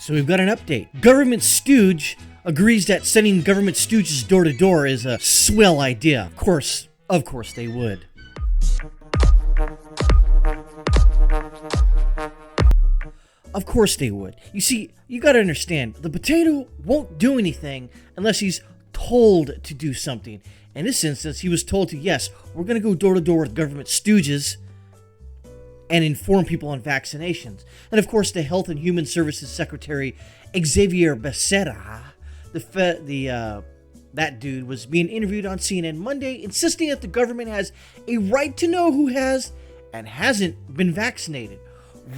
So we've got an update. Government stooge agrees that sending government stooges door to door is a swell idea. Of course they would. Of course they would. You see, you gotta understand, the potato won't do anything unless he's told to do something. In this instance, he was told to, yes, we're gonna go door to door with government stooges and inform people on vaccinations. And of course, the Health and Human Services Secretary Xavier Bacerra, that dude was being interviewed on CNN Monday, insisting that the government has a right to know who has and hasn't been vaccinated.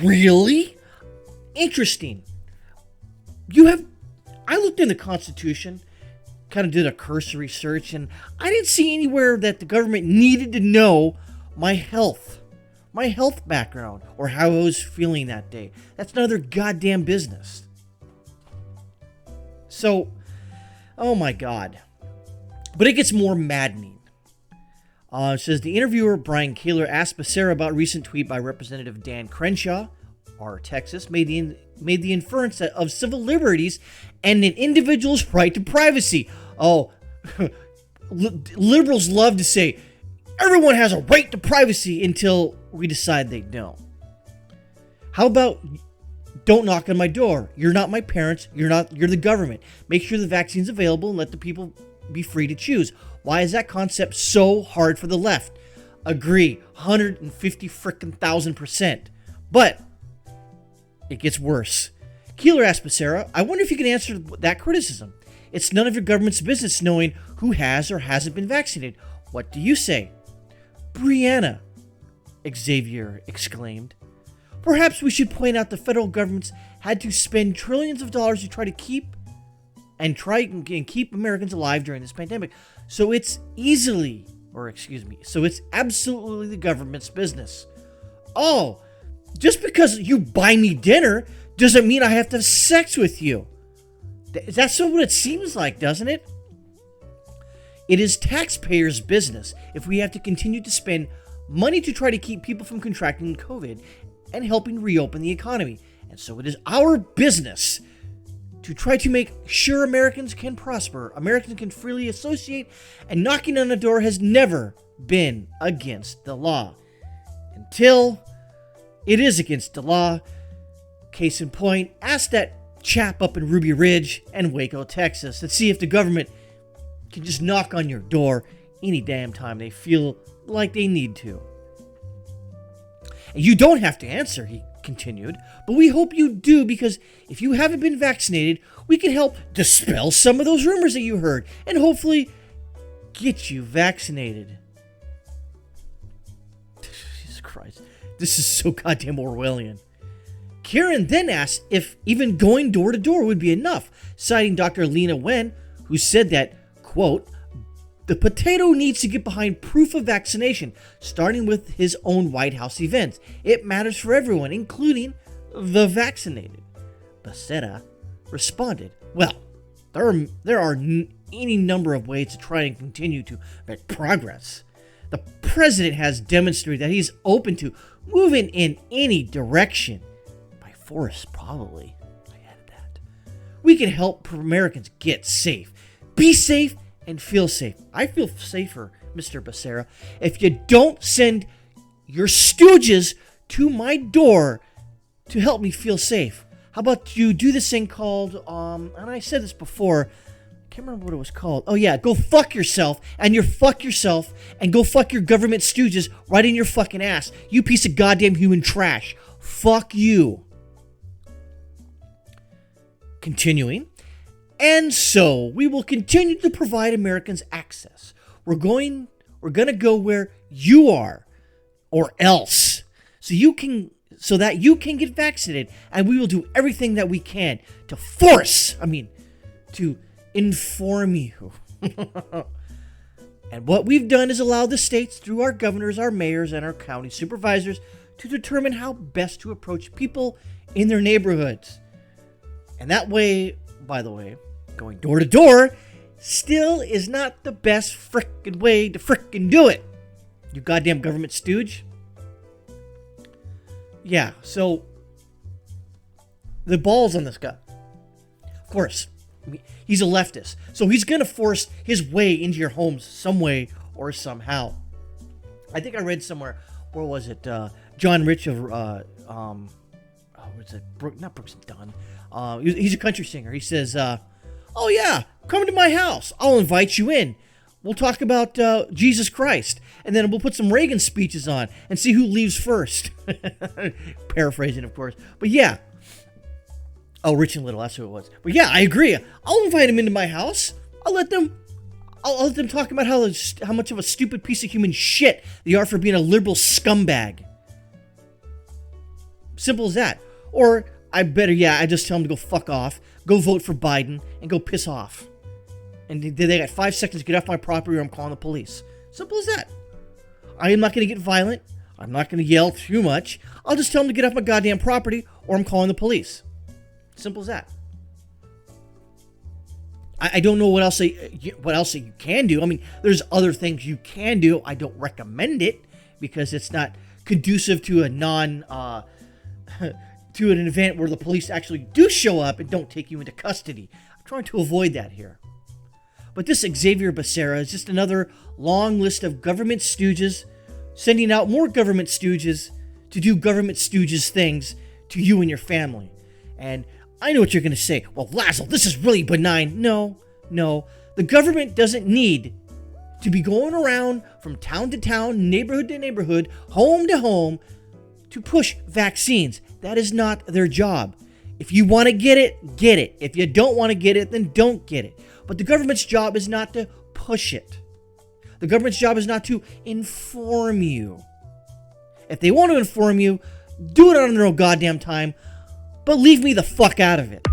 Really? Interesting. I looked in the Constitution, kind of did a cursory search, and I didn't see anywhere that the government needed to know my health background, or how I was feeling that day. That's none of their goddamn business. So, oh my God. But it gets more maddening. It says the interviewer, Brian Kaler, asked Becerra about a recent tweet by Representative Dan Crenshaw, R. Texas, made the inference of civil liberties and an individual's right to privacy. Oh, liberals love to say everyone has a right to privacy until we decide they don't. How about don't knock on my door? You're not my parents. You're the government. Make sure the vaccine's available and let the people be free to choose. Why is that concept so hard for the left? Agree, 150,000%. But it gets worse. Keeler asked Becerra, I wonder if you can answer that criticism. It's none of your government's business knowing who has or hasn't been vaccinated. What do you say? Brianna, Xavier exclaimed. Perhaps we should point out the federal government's had to spend trillions of dollars to try and keep Americans alive during this pandemic. So it's absolutely the government's business. Oh, just because you buy me dinner doesn't mean I have to have sex with you. That's what it seems like, doesn't it? It is taxpayers' business if we have to continue to spend money to try to keep people from contracting COVID and helping reopen the economy. And so it is our business to try to make sure Americans can prosper, Americans can freely associate, and knocking on the door has never been against the law. Until it is against the law. Case in point, ask that chap up in Ruby Ridge and Waco, Texas, and see if the government can just knock on your door any damn time they feel like they need to. And you don't have to answer, he continued, but we hope you do, because if you haven't been vaccinated, we can help dispel some of those rumors that you heard and hopefully get you vaccinated. Jesus Christ. This is so goddamn Orwellian. Karen then asked if even going door to door would be enough, citing Dr. Lena Wen, who said that, quote, the potato needs to get behind proof of vaccination, starting with his own White House events. It matters for everyone, including the vaccinated. Becerra responded, well, there are any number of ways to try and continue to make progress. The president has demonstrated that he's open to moving in any direction. By force, probably. I added that. We can help Americans get safe. Be safe and feel safe. I feel safer, Mr. Becerra, if you don't send your stooges to my door to help me feel safe. How about you do this thing called, and I said this before, I can't remember what it was called. Oh yeah, go fuck yourself, and fuck yourself, and go fuck your government stooges right in your fucking ass. You piece of goddamn human trash. Fuck you. Continuing. And so, we will continue to provide Americans access. We're going to go where you are, or else, so that you can get vaccinated, and we will do everything that we can to inform you. And what we've done is allow the states, through our governors, our mayors, and our county supervisors, to determine how best to approach people in their neighborhoods. And that way, by the way, going door to door still is not the best frickin' way to frickin' do it. You goddamn government stooge. Yeah, so the balls on this guy. course. I mean, he's a leftist. So he's going to force his way into your homes some way or somehow. I think I read somewhere, where was it? John Rich of, what's it? Not Brooks and Dunn. He's a country singer. He says, oh yeah, come to my house. I'll invite you in. We'll talk about Jesus Christ. And then we'll put some Reagan speeches on and see who leaves first. Paraphrasing, of course. But yeah. Oh, Rich and Little, that's who it was. But yeah, I agree. I'll invite him into my house. I'll let them talk about how much of a stupid piece of human shit they are for being a liberal scumbag. Simple as that. Or I just tell them to go fuck off, go vote for Biden, and go piss off. And they got 5 seconds to get off my property or I'm calling the police. Simple as that. I am not going to get violent. I'm not going to yell too much. I'll just tell them to get off my goddamn property or I'm calling the police. Simple as that. I don't know what else you can do. I mean, there's other things you can do. I don't recommend it because it's not conducive to to an event where the police actually do show up and don't take you into custody. I'm trying to avoid that here. But this Xavier Bacerra is just another long list of government stooges sending out more government stooges to do government stooges things to you and your family. And I know what you're going to say. Well, Lazo, this is really benign. No. The government doesn't need to be going around from town to town, neighborhood to neighborhood, home to home to push vaccines. That is not their job. If you want to get it, get it. If you don't want to get it, then don't get it. But the government's job is not to push it. The government's job is not to inform you. If they want to inform you, do it on their own goddamn time, but leave me the fuck out of it.